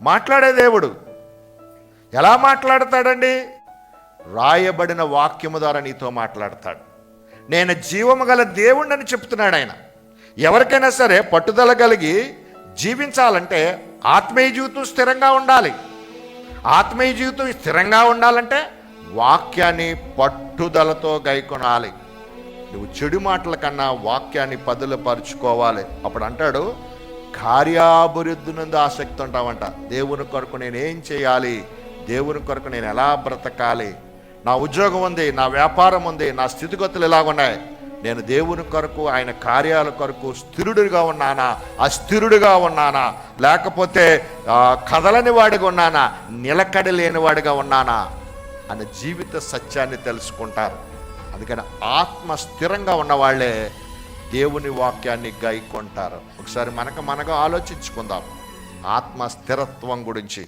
మాట్లాడే దేవుడు. ఎలా మాట్లాడతాడండి? రాయబడిన వాక్యము ద్వారా నీతో మాట్లాడతాడు. నేను జీవము గల దేవుణ్ణని చెప్తున్నాడు ఆయన. ఎవరికైనా సరే పట్టుదల కలిగి జీవించాలంటే ఆత్మీయ జీవితం స్థిరంగా ఉండాలి. ఆత్మీయ జీవితం స్థిరంగా ఉండాలంటే వాక్యాన్ని పట్టుదలతో గైకొనాలి. నువ్వు చెడు మాటల కన్నా వాక్యాన్ని పదులుపరుచుకోవాలి. అప్పుడు అంటాడు, కార్యాభివృద్ధి నుండి ఆసక్తి ఉంటావంట. దేవుని కొరకు నేనేం చేయాలి, దేవుని కొరకు నేను ఎలా బ్రతకాలి, నా ఉద్యోగం ఉంది, నా వ్యాపారం ఉంది, నా స్థితిగతులు ఎలాగున్నాయి, నేను దేవుని కొరకు ఆయన కార్యాల కొరకు స్థిరుడిగా ఉన్నానా, అస్థిరుడిగా ఉన్నానా, లేకపోతే కదలని వాడిగా ఉన్నానా, నిలకడ లేని వాడిగా ఉన్నానా అనే జీవిత సత్యాన్ని తెలుసుకుంటారు. అందుకని ఆత్మ స్థిరంగా ఉన్నవాళ్లే దేవుని వాక్యాన్ని గైకొంటారు. ఒకసారి మనకు ఆలోచించుకుందాం ఆత్మ స్థిరత్వం గురించి.